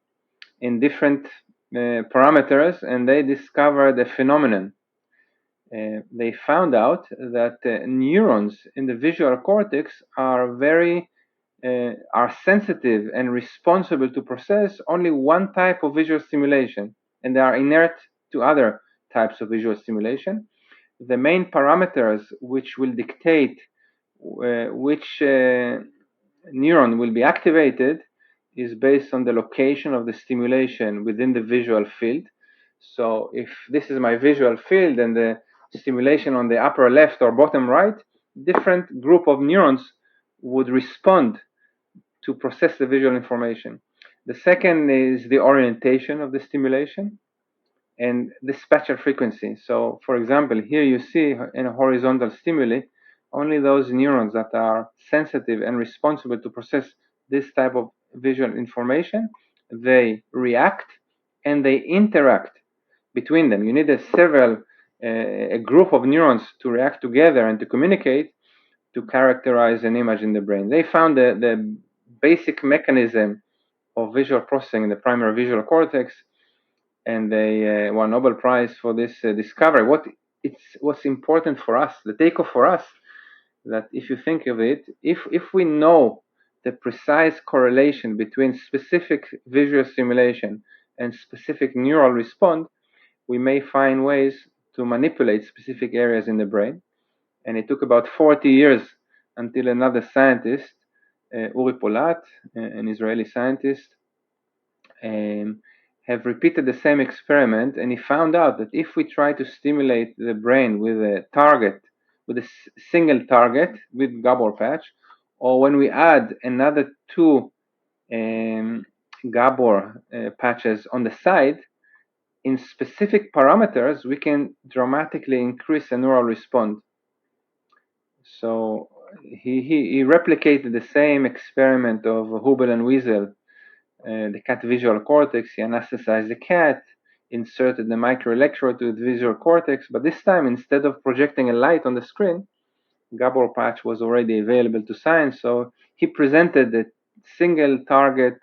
in different parameters, and they discovered a phenomenon. They found out that neurons in the visual cortex are sensitive and responsible to process only one type of visual stimulation, and they are inert to other types of visual stimulation. The main parameters which will dictate which neuron will be activated is based on the location of the stimulation within the visual field. So if this is my visual field and the stimulation on the upper left or bottom right, different group of neurons would respond to process the visual information. The second is the orientation of the stimulation and the spatial frequency. So for example, here you see in a horizontal stimuli, only those neurons that are sensitive and responsible to process this type of visual information, they react and they interact between them. You need a group of neurons to react together and to communicate to characterize an image in the brain. They found the basic mechanism of visual processing in the primary visual cortex, and they won Nobel Prize for this discovery. What's important for us, the takeoff for us, that if you think of it, if we know the precise correlation between specific visual stimulation and specific neural response, we may find ways to manipulate specific areas in the brain. And it took about 40 years until another scientist, Uri Polat, an Israeli scientist, have repeated the same experiment, and he found out that if we try to stimulate the brain with a target, with a single target with Gabor patch, or when we add another two Gabor patches on the side, in specific parameters, we can dramatically increase a neural response. So he replicated the same experiment of Hubel and Wiesel, the cat visual cortex. He anesthetized the cat, inserted the microelectrode to the visual cortex, but this time, instead of projecting a light on the screen, Gabor patch was already available to science. So he presented a single target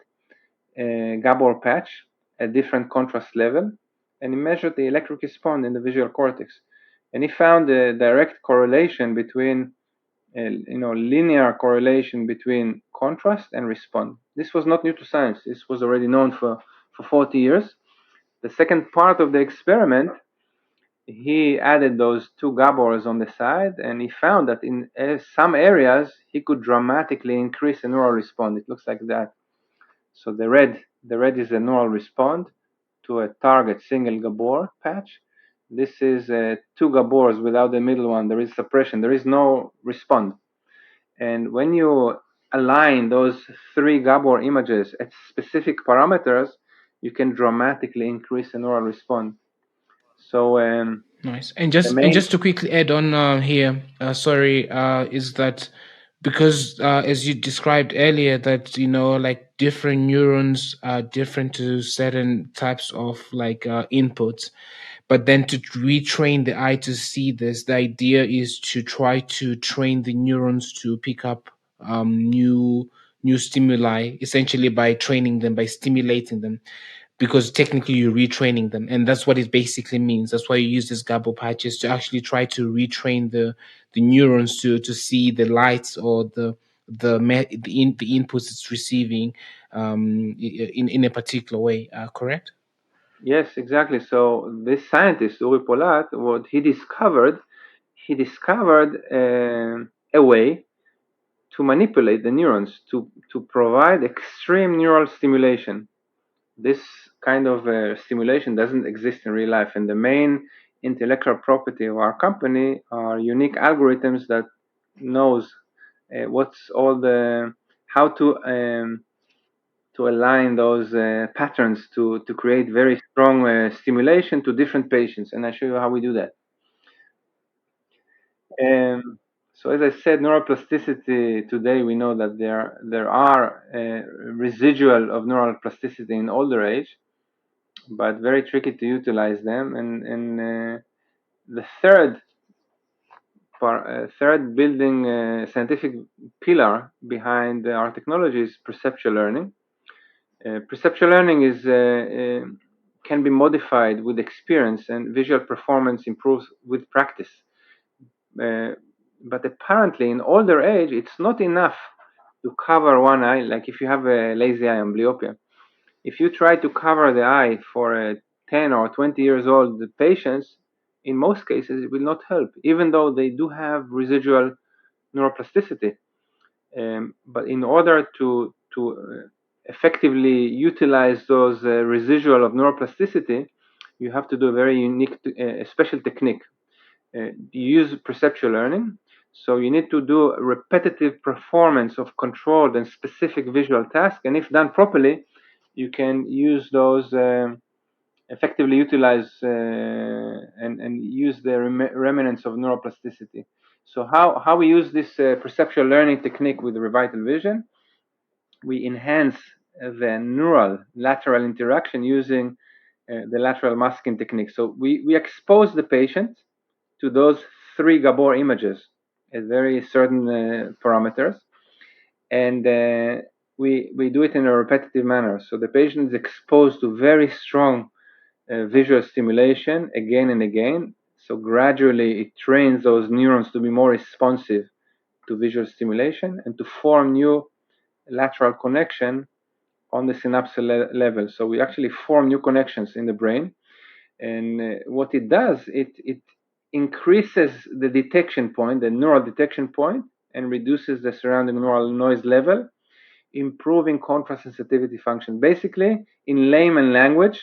Gabor patch at different contrast level, and he measured the electric response in the visual cortex. And he found a direct correlation between, linear correlation between contrast and response. This was not new to science. This was already known for 40 years. The second part of the experiment, he added those two Gabors on the side, and he found that in some areas, he could dramatically increase the neural response. It looks like that. So the red is a neural response to a target single Gabor patch. This is two Gabors without the middle one. There is suppression. There is no response. And when you align those three Gabor images at specific parameters, you can dramatically increase the neural response. So nice. And just to quickly add on here, is that because as you described earlier, that like different neurons are different to certain types of like inputs, but then to retrain the eye to see this, the idea is to try to train the neurons to pick up new stimuli, essentially by training them, by stimulating them, because technically you're retraining them, and that's what it basically means. That's why you use these Gabo patches, to actually try to retrain the neurons to see the lights or the inputs it's receiving in a particular way. Correct? Yes, exactly. So this scientist, Uri Polat, what he discovered a way to manipulate the neurons to provide extreme neural stimulation. This kind of stimulation doesn't exist in real life, and the main intellectual property of our company are unique algorithms that knows what's all the how to align those patterns to create very strong stimulation to different patients, and I show you how we do that. So as I said, neuroplasticity today, we know that there are residual of neural plasticity in older age, but very tricky to utilize them. And the third building scientific pillar behind our technology is perceptual learning. Perceptual learning can be modified with experience, and visual performance improves with practice. But apparently in older age, it's not enough to cover one eye. Like if you have a lazy eye, amblyopia, if you try to cover the eye for 10 or 20 years old patients, in most cases it will not help, even though they do have residual neuroplasticity. But in order to effectively utilize those residual of neuroplasticity, you have to do a very unique, special technique. You use perceptual learning, so you need to do repetitive performance of controlled and specific visual tasks, and if done properly, you can use those effectively utilize and use the remnants of neuroplasticity. So how we use this perceptual learning technique with Revital Vision? We enhance the neural lateral interaction using the lateral masking technique. So we expose the patient to those three Gabor images at very certain parameters, and we do it in a repetitive manner. So the patient is exposed to very strong visual stimulation again and again. So gradually it trains those neurons to be more responsive to visual stimulation and to form new lateral connection on the synapse level. So we actually form new connections in the brain, and what it does, it increases the detection point, the neural detection point, and reduces the surrounding neural noise level, improving contrast sensitivity function. Basically, in layman language,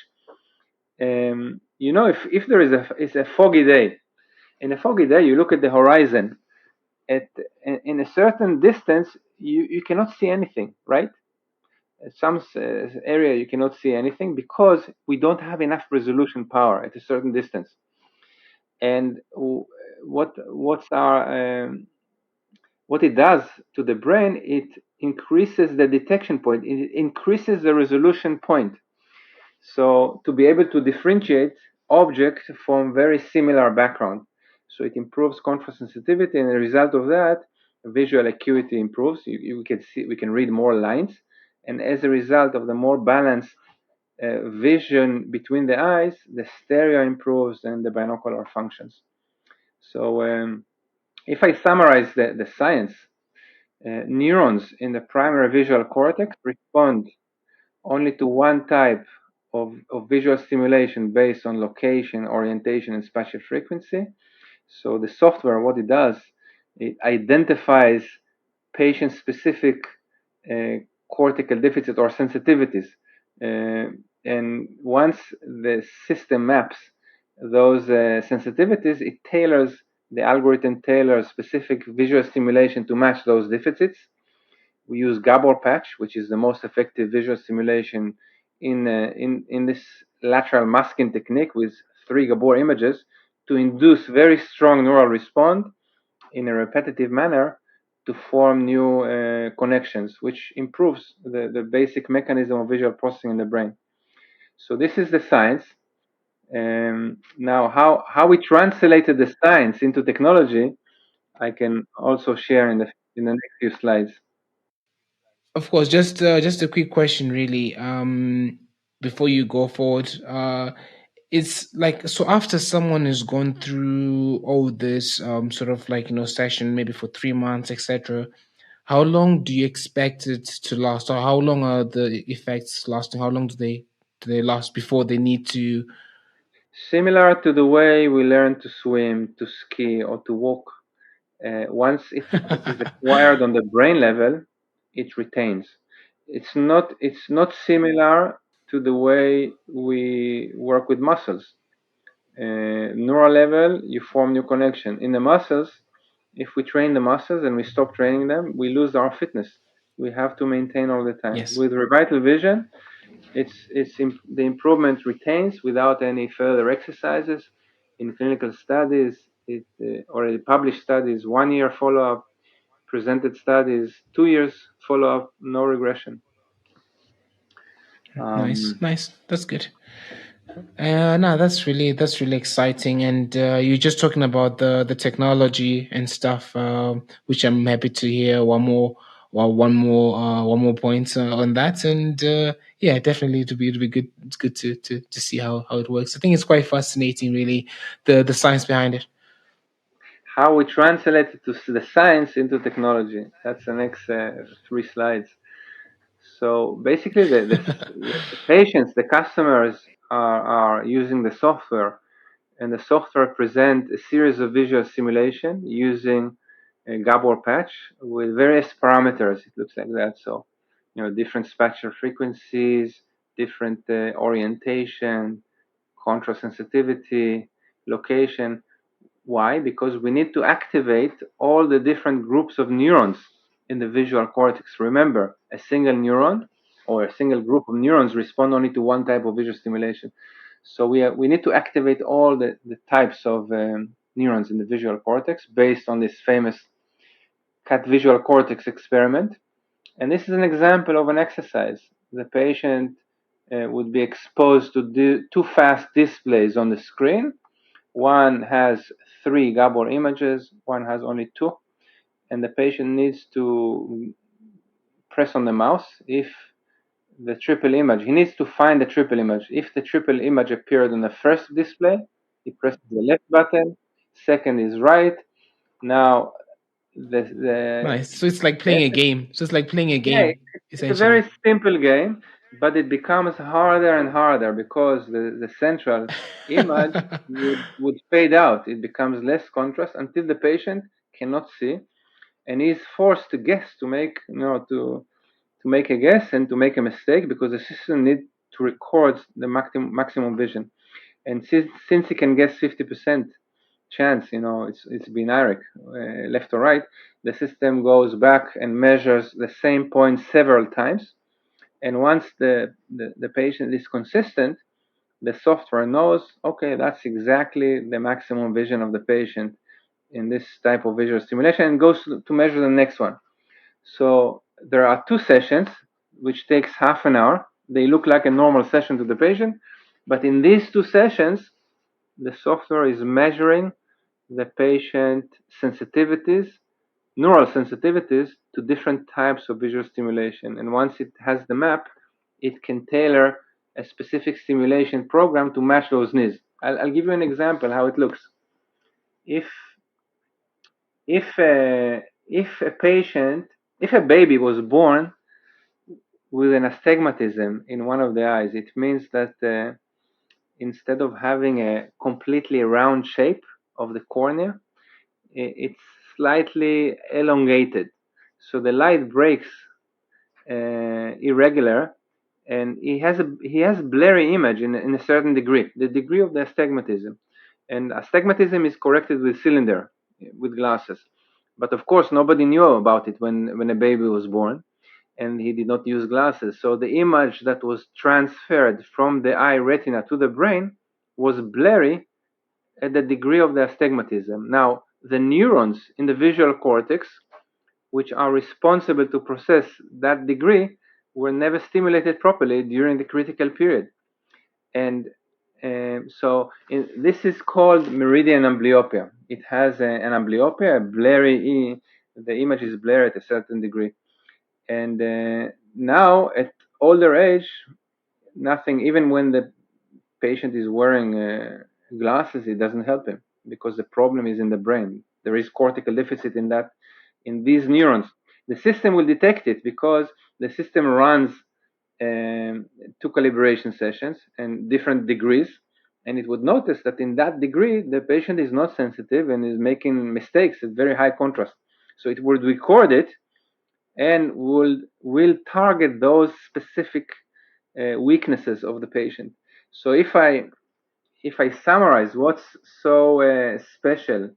if there is a foggy day, in a foggy day, you look at the horizon. In a certain distance, you cannot see anything, right? some area you cannot see anything because we don't have enough resolution power at a certain distance. And what it does to the brain, it increases the detection point, it increases the resolution point. So to be able to differentiate objects from very similar background. So it improves contrast sensitivity, and the result of that, visual acuity improves. You can see, we can read more lines, and as a result of the more balanced vision between the eyes, the stereo improves and the binocular functions. So if I summarize the science, neurons in the primary visual cortex respond only to one type of visual stimulation based on location, orientation, and spatial frequency. So the software, what it does, it identifies patient-specific cortical deficit or sensitivities. And once the system maps those sensitivities, it tailors, the algorithm tailors specific visual stimulation to match those deficits. We use Gabor patch, which is the most effective visual stimulation in this lateral masking technique with 3 Gabor images to induce very strong neural response in a repetitive manner to form new connections, which improves the basic mechanism of visual processing in the brain. So this is the science. Now, how we translated the science into technology, I can also share in the next few slides. Of course, just a quick question, really. Before you go forward, it's like, so after someone has gone through all this sort of like, session, maybe for 3 months, etc. How long do you expect it to last, or how long are the effects lasting? How long do they last before they need to? Similar to the way we learn to swim, to ski, or to walk, once it is acquired on the brain level, it retains. It's not similar to the way we work with muscles. Neural level, you form new connection. In the muscles, if we train the muscles and we stop training them, we lose our fitness. We have to maintain all the time. Yes. With Revital Vision, the improvement retains without any further exercises. In clinical studies, it already published studies, 1 year follow-up, presented studies, 2 years follow-up, no regression. Nice. That's good. No, that's really exciting, and you're just talking about the technology and stuff, which I'm happy to hear. One more point on that, and yeah, definitely it'll be good. It's good to see how it works. I think it's quite fascinating, really, the science behind it. How we translate it to the science into technology. That's the next 3 slides. So basically, the patients, the customers are using the software, and the software presents a series of visual simulation using a Gabor patch with various parameters. It looks like that. So, different spatial frequencies, different orientation, contrast sensitivity, location. Why? Because we need to activate all the different groups of neurons in the visual cortex. Remember, a single neuron or a single group of neurons respond only to one type of visual stimulation. So we need to activate all the types of neurons in the visual cortex based on this famous cat visual cortex experiment. And this is an example of an exercise. The patient would be exposed to 2 fast displays on the screen. One has 3 Gabor images, one has only 2, and the patient needs to press on the mouse if the triple image, he needs to find the triple image. If the triple image appeared on the first display, he presses the left button, second is right. Now, Nice. So it's like the playing a game. So it's like playing a yeah, game, it's a very essentially. simple game, but it becomes harder and harder because the central image would fade out. It becomes less contrast until the patient cannot see, and is forced to guess, to make to make a guess and to make a mistake because the system needs to record the maximum vision. And since he can guess 50% chance, it's binary, left or right, the system goes back and measures the same point several times, And once the patient is consistent, the software knows, okay, that's exactly the maximum vision of the patient in this type of visual stimulation, and goes to measure the next one. So there are 2 sessions, which takes half an hour. They look like a normal session to the patient, but in these 2 sessions, the software is measuring the patient sensitivities, neural sensitivities to different types of visual stimulation. And once it has the map, it can tailor a specific stimulation program to match those needs. I'll give you an example how it looks. If if a, if a baby was born with an astigmatism in one of the eyes, it means that instead of having a completely round shape of the cornea, it's slightly elongated. So the light breaks irregular, and he has blurry image in a certain degree, the degree of the astigmatism. And astigmatism is corrected with cylinder, with glasses. But of course, nobody knew about it when a baby was born, and he did not use glasses. So the image that was transferred from the eye retina to the brain was blurry at the degree of the astigmatism. Now, the neurons in the visual cortex, which are responsible to process that degree, were never stimulated properly during the critical period. And this is called meridian amblyopia. It has an amblyopia, the image is blurry at a certain degree. And now at older age, nothing, even when the patient is wearing glasses, it doesn't help him, because the problem is in the brain. There is cortical deficit in these neurons. The system will detect it because the system runs 2 calibration sessions and different degrees, and it would notice that in that degree the patient is not sensitive and is making mistakes at very high contrast. So it would record it and will target those specific weaknesses of the patient. So if I summarize what's so special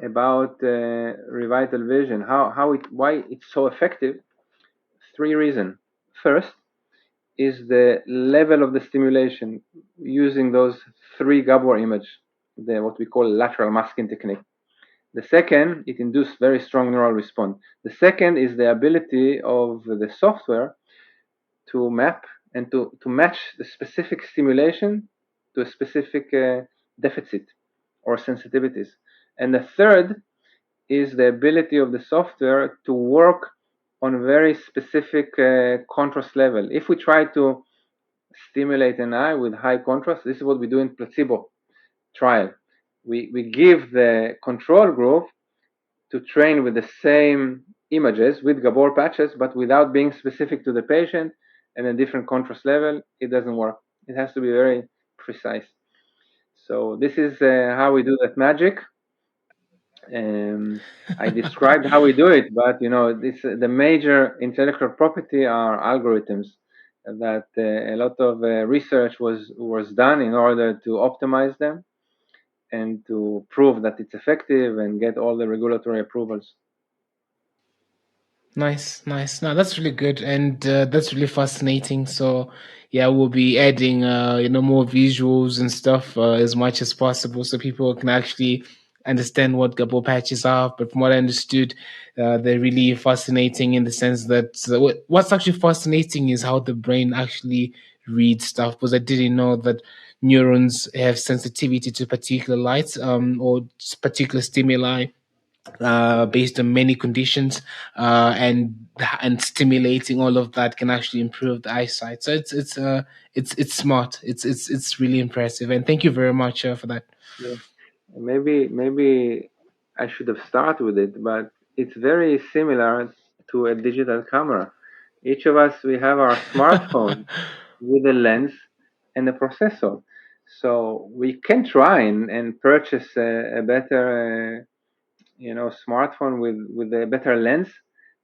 about Revital Vision, why it's so effective, 3 reasons. First is the level of the stimulation using those 3 Gabor image, what we call lateral masking technique. The second, it induced very strong neural response. The second is the ability of the software to map and to match the specific stimulation to a specific deficit or sensitivities. And the third is the ability of the software to work on a very specific contrast level. If we try to stimulate an eye with high contrast, this is what we do in placebo trial. We give the control group to train with the same images with Gabor patches, but without being specific to the patient and a different contrast level. It doesn't work. It has to be very precise. So this is how we do that magic. I described how we do it, but the major intellectual property are algorithms that a lot of research was done in order to optimize them and to prove that it's effective and get all the regulatory approvals. Nice, nice. No, that's really good, and that's really fascinating. So, yeah, we'll be adding, more visuals and stuff as much as possible, so people can actually understand what Gabo patches are. But from what I understood, they're really fascinating in the sense that what's actually fascinating is how the brain actually reads stuff. Because I didn't know that neurons have sensitivity to particular lights, or particular stimuli based on many conditions, and stimulating all of that can actually improve the eyesight. So it's smart. It's really impressive, and thank you very much for that. Yeah. Maybe I should have started with it, but it's very similar to a digital camera. Each of us, we have our smartphone with a lens and a processor. So we can try and purchase a better smartphone with a better lens.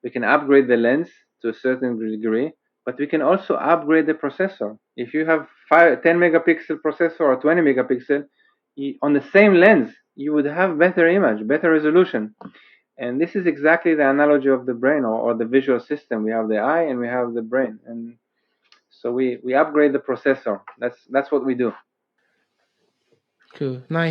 We can upgrade the lens to a certain degree, but we can also upgrade the processor. If you have 10 megapixel processor or 20 megapixel, on the same lens, you would have better image, better resolution. And this is exactly the analogy of the brain, or the visual system. We have the eye and we have the brain. And So we upgrade the processor. That's what we do. Cool. Nice.